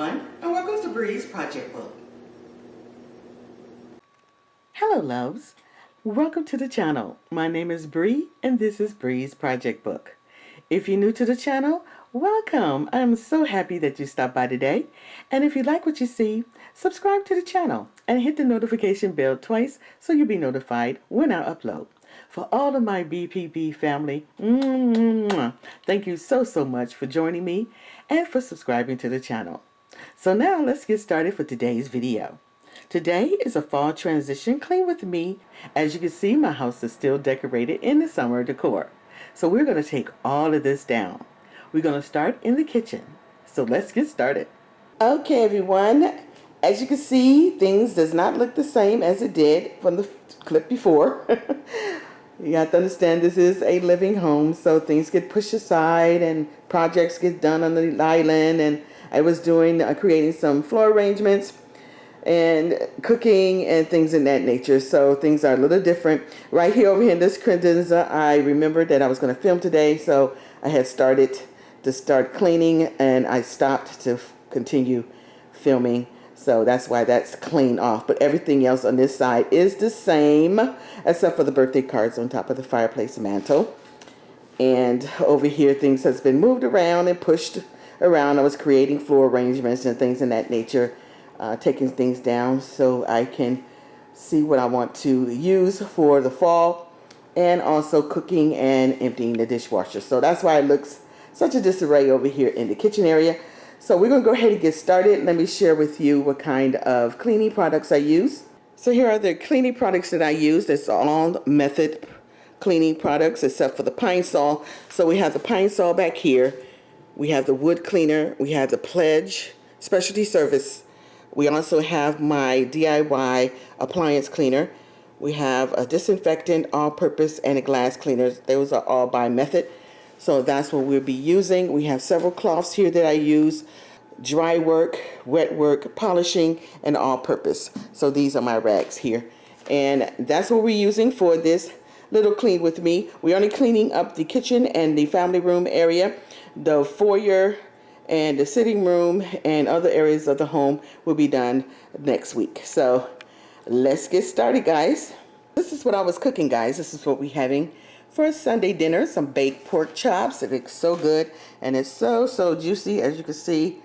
everyone, and welcome to Bree's Project Book. Hello loves, welcome to the channel. My name is Bree and this is Bree's Project Book. If you're new to the channel, welcome. I'm so happy that you stopped by today. And if you like what you see, subscribe to the channel and hit the notification bell twice so you'll be notified when I upload. For all of my BPB family, thank you so much for joining me and for subscribing to the channel. So now let's get started for today's video. Today is a fall transition clean with me. As you can see, my house is still decorated in the summer decor. So we're going to take all of this down. We're going to start in the kitchen. So let's get started. Okay everyone, as you can see, things does not look the same as it did from the clip before. You have to understand this is a living home, so things get pushed aside and projects get done on the island. And I was creating some floor arrangements and cooking and things in that nature, so things are a little different. Right here over here in this credenza, I remembered that I was going to film today, so I had started to start cleaning and I stopped to continue filming. So that's why that's clean off. But everything else on this side is the same, except for the birthday cards on top of the fireplace mantle. And over here, things has been moved around and pushed around. I was creating floor arrangements and things in that nature, taking things down so I can see what I want to use for the fall, and also cooking and emptying the dishwasher. So that's why it looks such a disarray over here in the kitchen area. So we're going to go ahead and get started. Let me share with you what kind of cleaning products I use. So here are the cleaning products that I use. It's all method cleaning products except for the Pine Sol. So we have the Pine Sol back here. We have the wood cleaner. We have the Pledge specialty service. We also have my DIY appliance cleaner. We have a disinfectant, all-purpose, and a glass cleaner. Those are all by method. So that's what we'll be using. We have several cloths here that I use: dry work, wet work, polishing, and all-purpose. So these are my rags here. And that's what we're using for this little clean with me. We're only cleaning up the kitchen and the family room area. The foyer and the sitting room and other areas of the home will be done next week. So let's get started, guys. This is what I was cooking, guys. This is what we're having for a Sunday dinner. Some baked pork chops. It looks so good and it's so juicy. As you can see,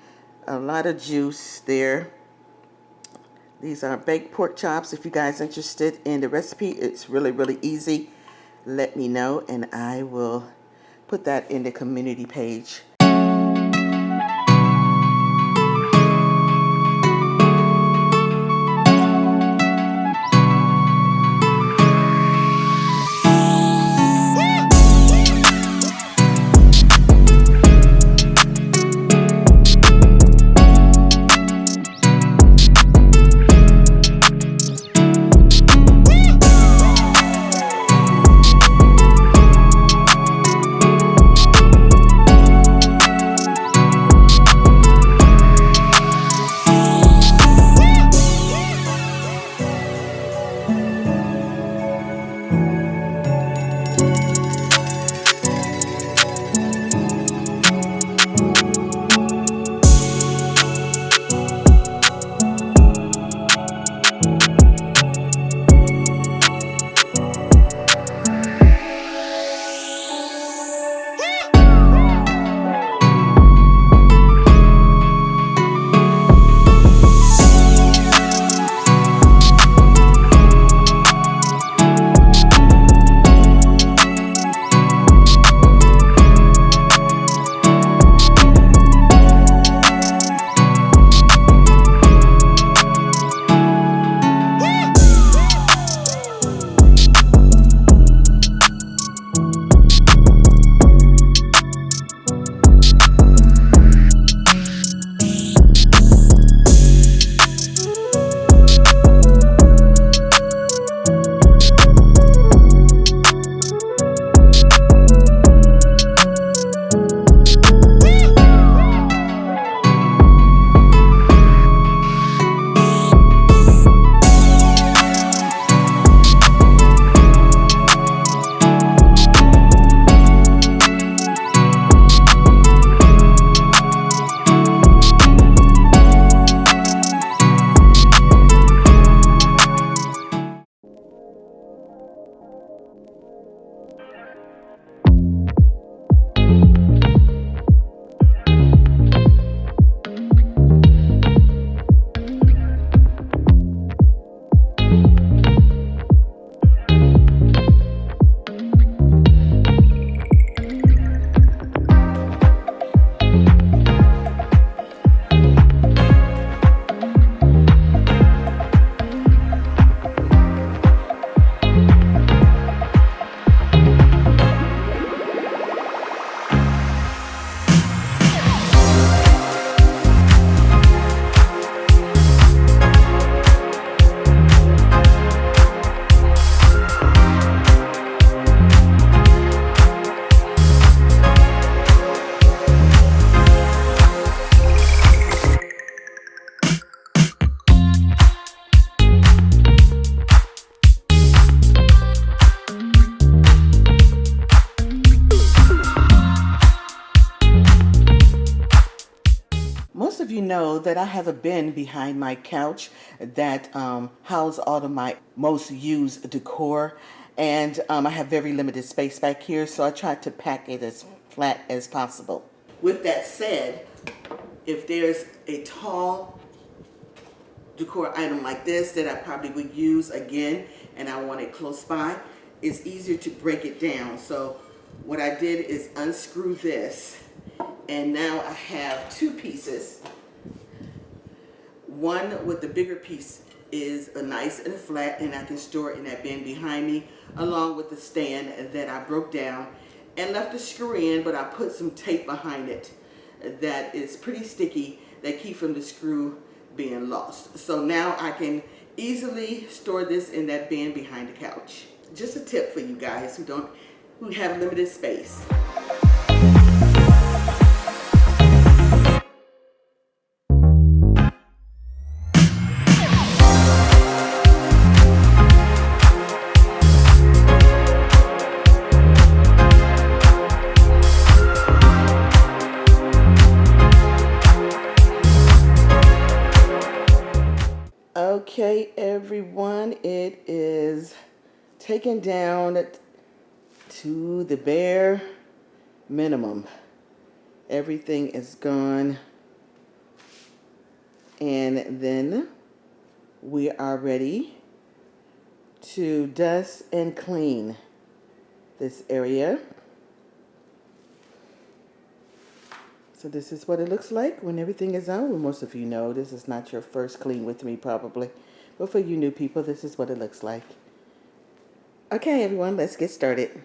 a lot of juice there. These are baked pork chops. If you guys are interested in the recipe, it's really easy. Let me know and I will put that in the community page. of you know that I have a bin behind my couch that houses all of my most used decor, and I have very limited space back here, so I tried to pack it as flat as possible. With that said, if there's a tall decor item like this that I probably would use again and I want it close by, it's easier to break it down. So what I did is unscrew this, and now I have two pieces. One with the bigger piece is a nice and flat, and I can store it in that bin behind me, along with the stand that I broke down and left the screw in, but I put some tape behind it that is pretty sticky that keep from the screw being lost. So now I can easily store this in that bin behind the couch. Just a tip for you guys who have limited space. Okay, everyone, it is taken down to the bare minimum. Everything is gone, and then we are ready to dust and clean this area. So this is what it looks like when everything is on. Well, most of you know this is not your first clean with me probably, but for you new people, this is what it looks like. Okay, everyone, let's get started.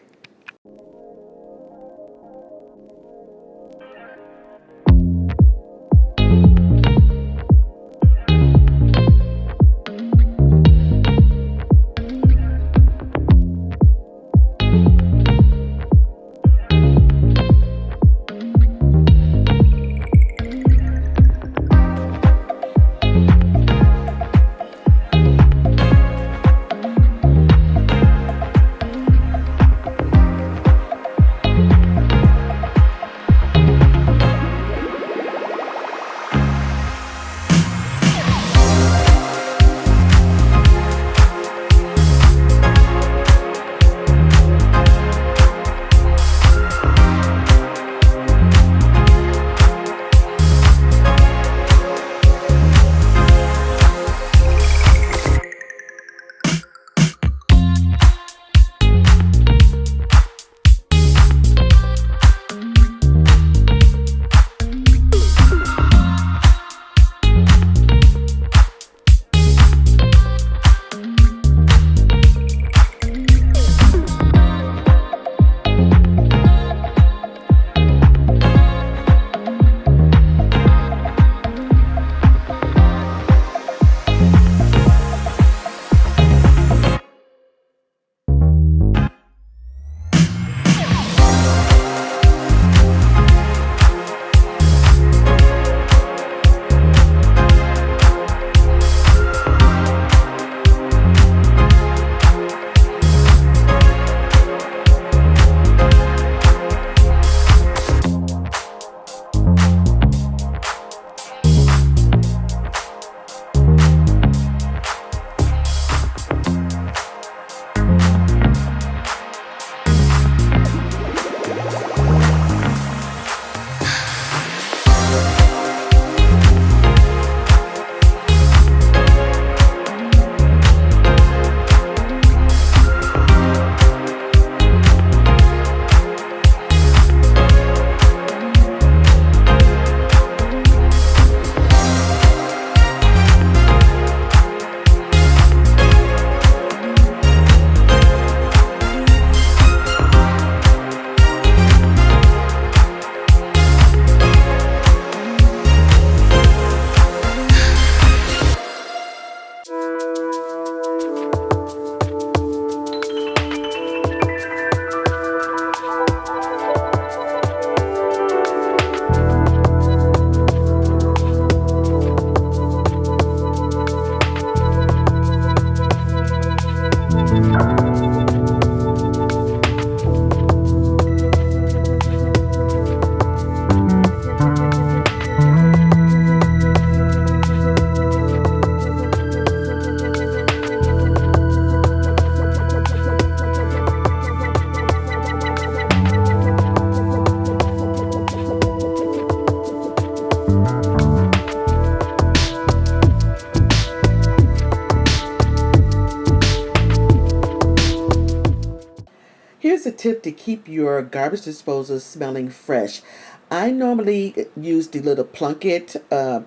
tip to keep your garbage disposal smelling fresh. I normally use the little Plunkett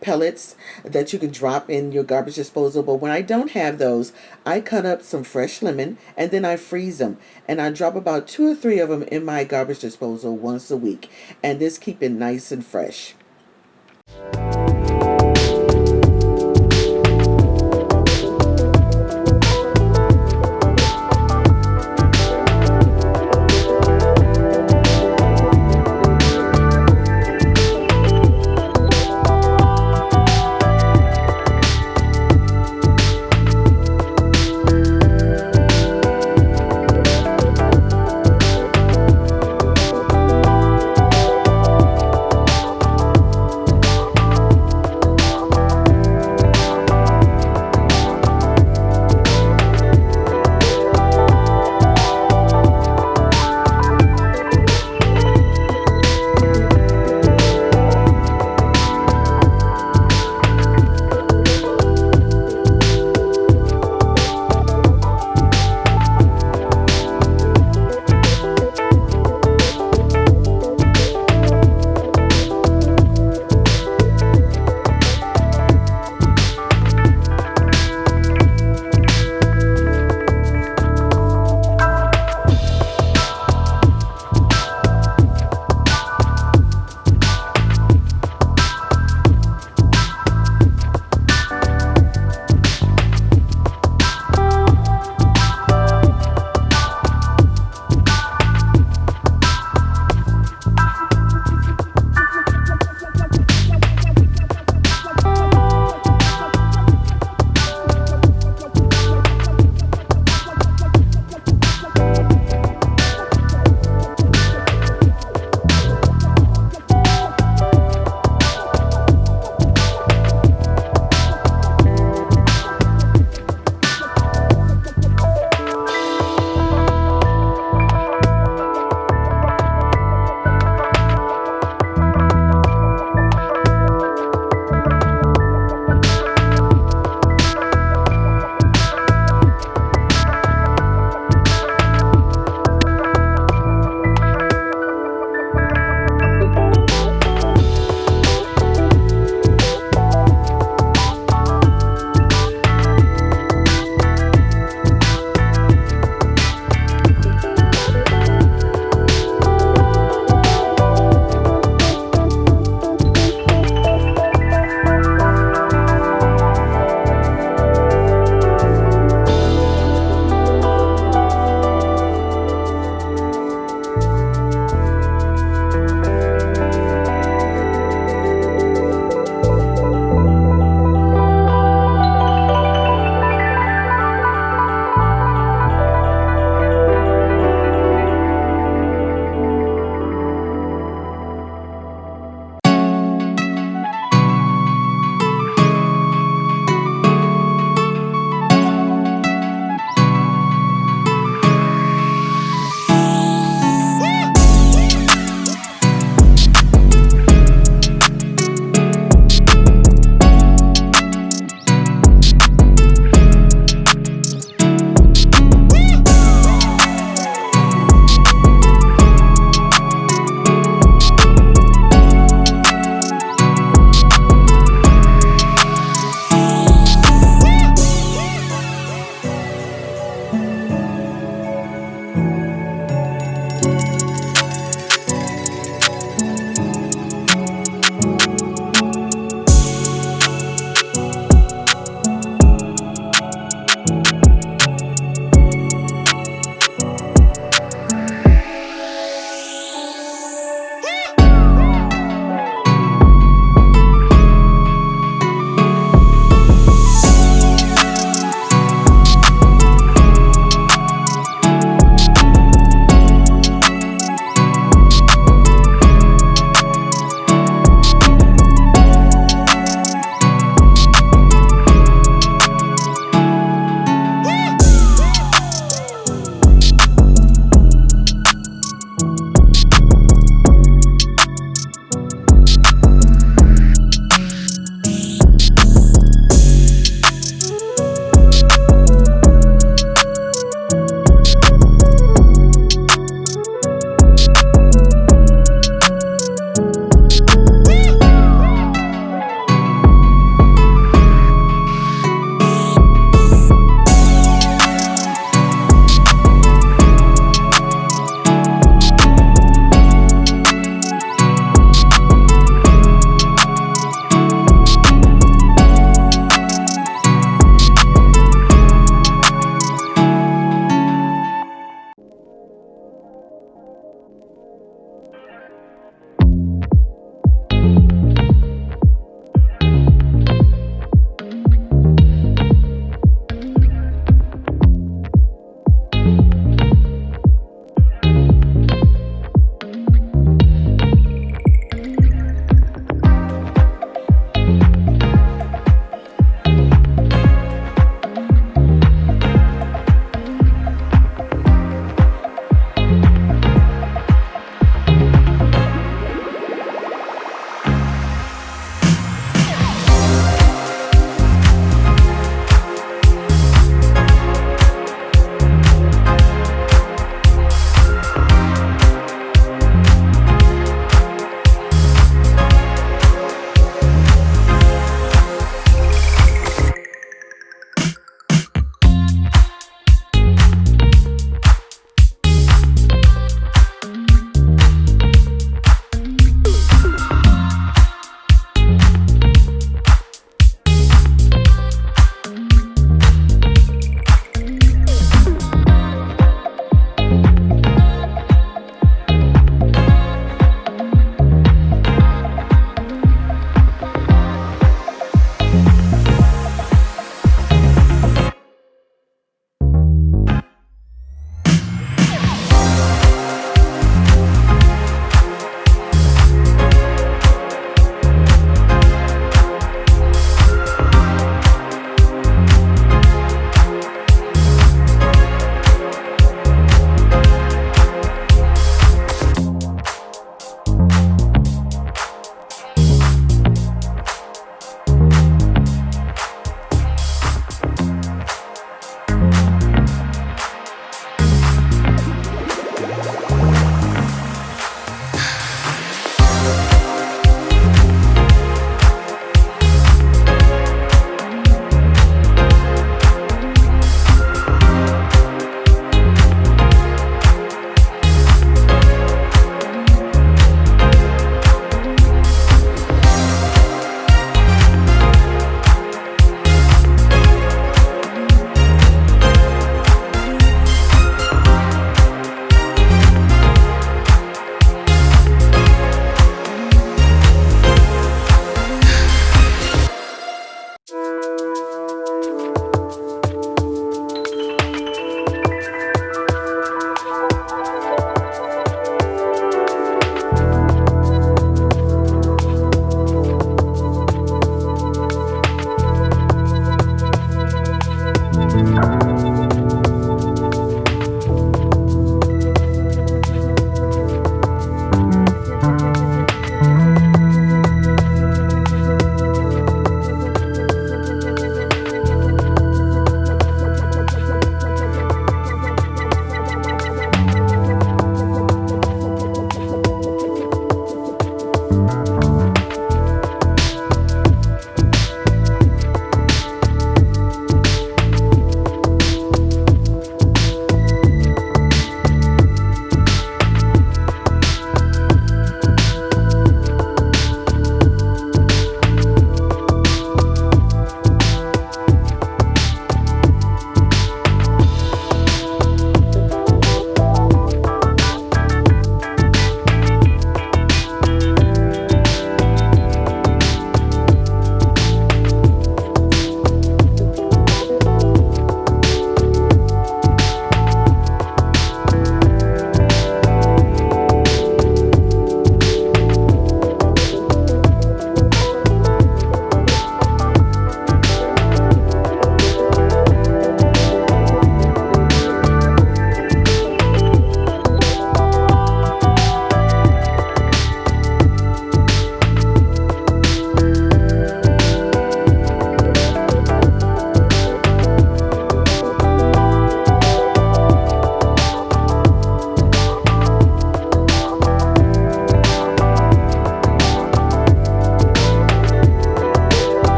pellets that you can drop in your garbage disposal, but when I don't have those, I cut up some fresh lemon and then I freeze them. And I drop about 2 or 3 of them in my garbage disposal once a week. And this keep it nice and fresh.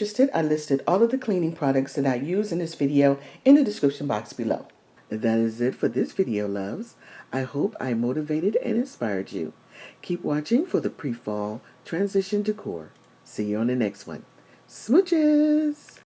interested, I listed all of the cleaning products that I use in this video in the description box below. That is it for this video, loves. I hope I motivated and inspired you. Keep watching for the pre-fall transition decor. See you on the next one. Smooches!